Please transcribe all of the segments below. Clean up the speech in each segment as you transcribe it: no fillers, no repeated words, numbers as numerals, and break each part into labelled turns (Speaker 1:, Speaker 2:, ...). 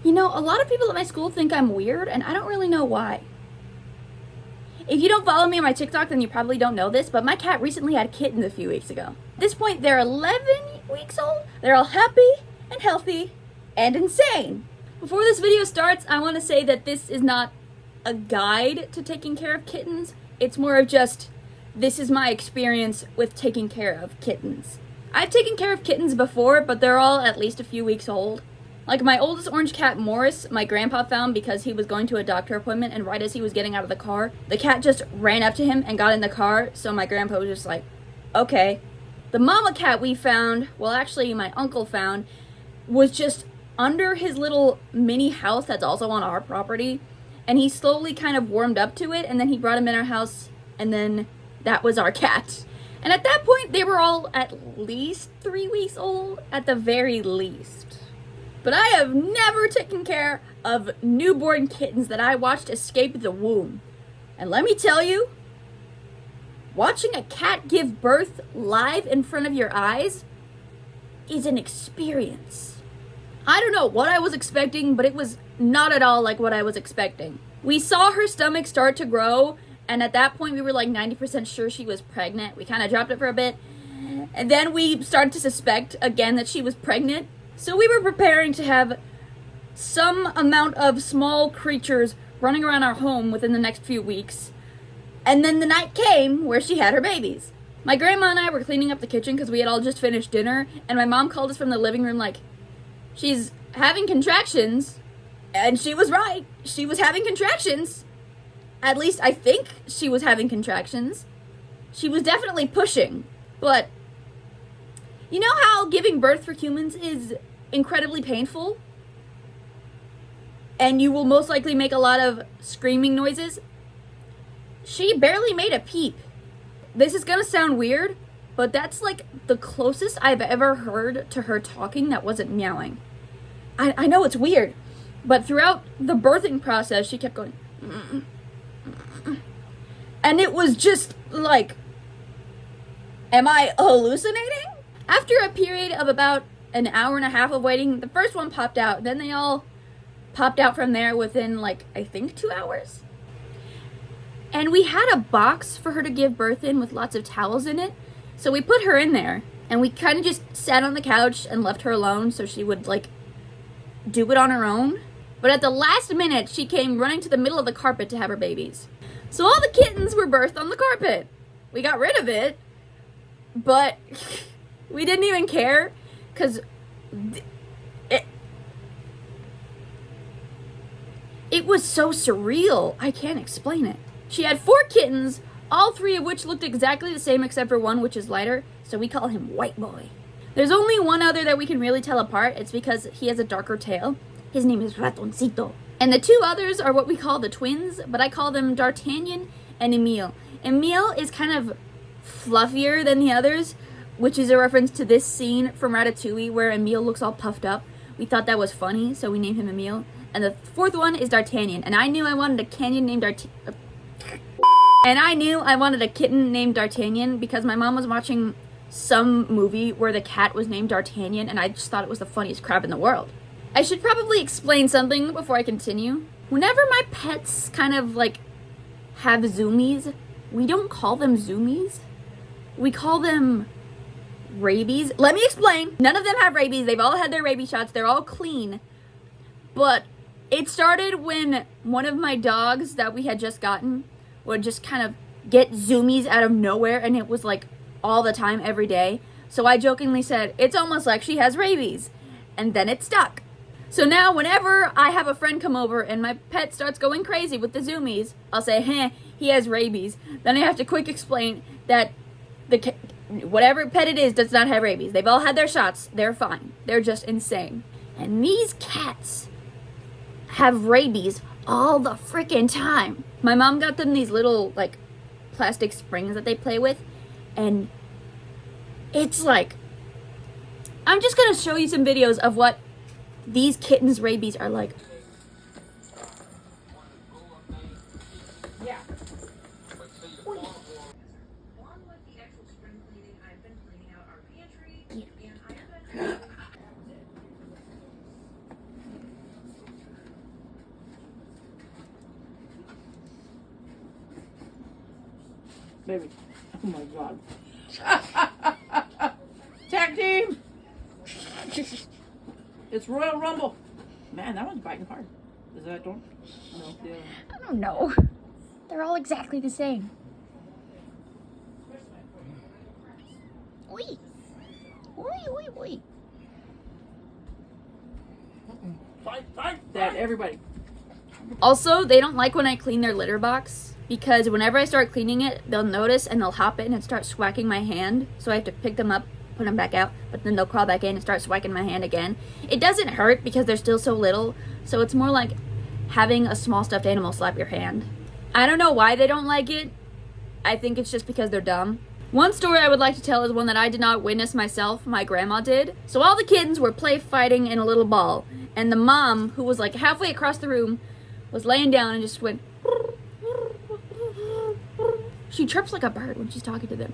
Speaker 1: You know, a lot of people at my school think I'm weird, and I don't really know why. If you don't follow me on my TikTok, then you probably don't know this, but my cat recently had kittens a few weeks ago. At this point, they're 11 weeks old. They're all happy and healthy and insane. Before this video starts, I want to say that this is not a guide to taking care of kittens. It's more of just, this is my experience with taking care of kittens. I've taken care of kittens before, but they're all at least a few weeks old. Like my oldest orange cat, Morris, my grandpa found because he was going to a doctor appointment, and right as he was getting out of the car, the cat just ran up to him and got in the car, so my grandpa was just like, okay. The mama cat we found, well actually my uncle found, was just under his little mini house that's also on our property, and he slowly kind of warmed up to it, and then he brought him in our house, and then that was our cat. And at that point, they were all at least 3 weeks old, at the very least. But I have never taken care of newborn kittens that I watched escape the womb. And let me tell you, watching a cat give birth live in front of your eyes is an experience. I don't know what I was expecting, but it was not at all like what I was expecting. We saw her stomach start to grow, and at that point we were like 90% sure she was pregnant. We kind of dropped it for a bit, and then we started to suspect again that she was pregnant. So we were preparing to have some amount of small creatures running around our home within the next few weeks. And then the night came where she had her babies. My grandma and I were cleaning up the kitchen because we had all just finished dinner, and my mom called us from the living room like, she's having contractions. And she was right. She was having contractions. At least I think she was having contractions. She was definitely pushing. But you know how giving birth for humans is incredibly painful? And you will most likely make a lot of screaming noises? She barely made a peep. This is gonna sound weird, but that's like the closest I've ever heard to her talking that wasn't meowing. I know it's weird, but throughout the birthing process, she kept going, and it was just like, am I hallucinating? After a period of about an hour and a half of waiting, the first one popped out. Then they all popped out from there within like, I think 2 hours. And we had a box for her to give birth in with lots of towels in it. So we put her in there, and we kind of just sat on the couch and left her alone so she would like do it on her own. But at the last minute, she came running to the middle of the carpet to have her babies. So all the kittens were birthed on the carpet. We got rid of it, but we didn't even care because it was so surreal. I can't explain it. She had 4 kittens, all 3 of which looked exactly the same except for one, which is lighter, so we call him White Boy. There's only one other that we can really tell apart. It's because he has a darker tail. His name is Ratoncito. And the 2 others are what we call the twins, but I call them D'Artagnan and Emile. Emile is kind of fluffier than the others, which is a reference to this scene from Ratatouille where Emile looks all puffed up. We thought that was funny, so we named him Emile. And the 4th one is D'Artagnan, and I knew I wanted a kitten named D'Artagnan because my mom was watching some movie where the cat was named D'Artagnan, and I just thought it was the funniest crap in the world. I should probably explain something before I continue. Whenever my pets kind of like have zoomies, we don't call them zoomies. We call them rabies. Let me explain. None of them have rabies. They've all had their rabies shots. They're all clean. But it started when one of my dogs that we had just gotten would just kind of get zoomies out of nowhere, and it was like all the time, every day. So I jokingly said, it's almost like she has rabies. And then it stuck. So now whenever I have a friend come over and my pet starts going crazy with the zoomies, I'll say, he has rabies. Then I have to quick explain that whatever pet it is does not have rabies. They've all had their shots. They're fine. They're just insane. And these cats have rabies all the freaking time. My mom got them these little like plastic springs that they play with, and it's like, I'm just gonna show you some videos of what these kittens' rabies are like. Yeah.
Speaker 2: Baby. Oh my god. Tag team! It's Royal Rumble. Man, that one's biting hard. Is that one? No, the other one.
Speaker 1: I don't know. They're all exactly the same. Oi. Oi.
Speaker 2: Fight! Dad, everybody.
Speaker 1: Also, they don't like when I clean their litter box because whenever I start cleaning it, they'll notice and they'll hop in and start swacking my hand. So I have to pick them up, put them back out, but then they'll crawl back in and start swacking my hand again. It doesn't hurt because they're still so little, so it's more like having a small stuffed animal slap your hand. I don't know why they don't like it. I think it's just because they're dumb. One story I would like to tell is one that I did not witness myself, my grandma did. So all the kittens were play fighting in a little ball, and the mom, who was like halfway across the room, was laying down and just went. She chirps like a bird when she's talking to them.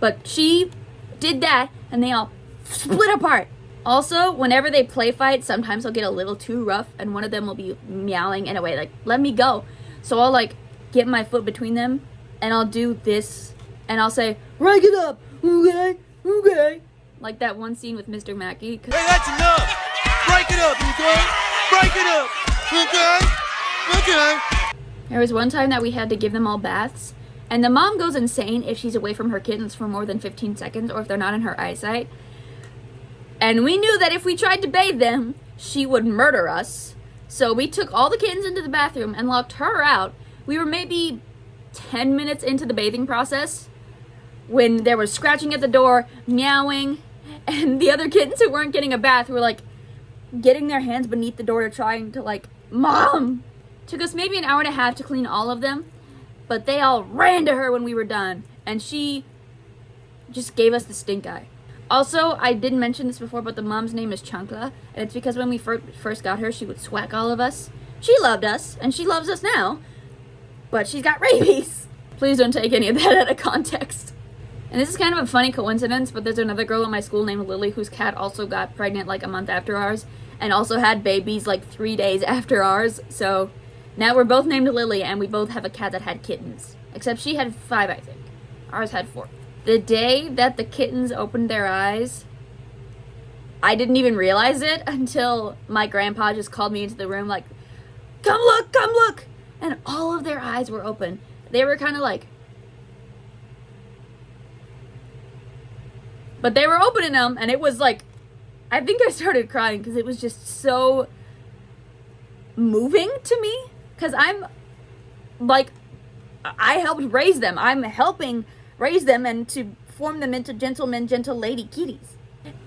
Speaker 1: But she did that, and they all split apart. Also, whenever they play fight, sometimes they'll get a little too rough, and one of them will be meowing in a way like, let me go. So I'll like get my foot between them, and I'll do this, and I'll say, break it up, okay. Like that one scene with Mr. Mackey.
Speaker 3: Hey, that's enough! Break it up, okay? Break it up, okay?
Speaker 1: There was one time that we had to give them all baths, and the mom goes insane if she's away from her kittens for more than 15 seconds or if they're not in her eyesight. And we knew that if we tried to bathe them, she would murder us. So we took all the kittens into the bathroom and locked her out. We were maybe 10 minutes into the bathing process when there was scratching at the door, meowing, and the other kittens who weren't getting a bath were like getting their hands beneath the door trying to like, Mom! Took us maybe an hour and a half to clean all of them, but they all ran to her when we were done, and she just gave us the stink eye. Also, I didn't mention this before, but the mom's name is Chancla, and it's because when we first got her, she would swack all of us. She loved us, and she loves us now, but she's got rabies. Please don't take any of that out of context. And this is kind of a funny coincidence, but there's another girl at my school named Lily whose cat also got pregnant like a month after ours, and also had babies like 3 days after ours, so now we're both named Lily, and we both have a cat that had kittens. Except she had 5, I think. Ours had 4. The day that the kittens opened their eyes, I didn't even realize it until my grandpa just called me into the room like, come look! And all of their eyes were open. They were kind of like, but they were opening them, and it was like, I think I started crying because it was just so moving to me. Because I'm, like, I helped raise them. I'm helping raise them and to form them into gentlemen, gentle lady kitties.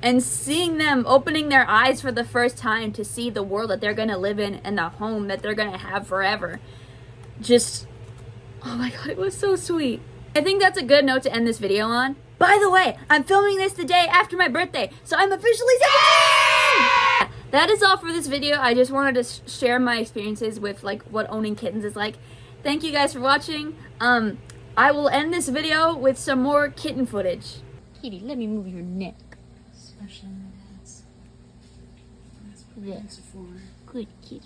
Speaker 1: And seeing them opening their eyes for the first time to see the world that they're going to live in and the home that they're going to have forever. Just, oh my god, it was so sweet. I think that's a good note to end this video on. By the way, I'm filming this the day after my birthday, so I'm officially 17! That is all for this video. I just wanted to share my experiences with like what owning kittens is like. Thank you guys for watching. I will end this video with some more kitten footage. Kitty, let me move your neck.
Speaker 2: Especially when that's
Speaker 1: Good kitty.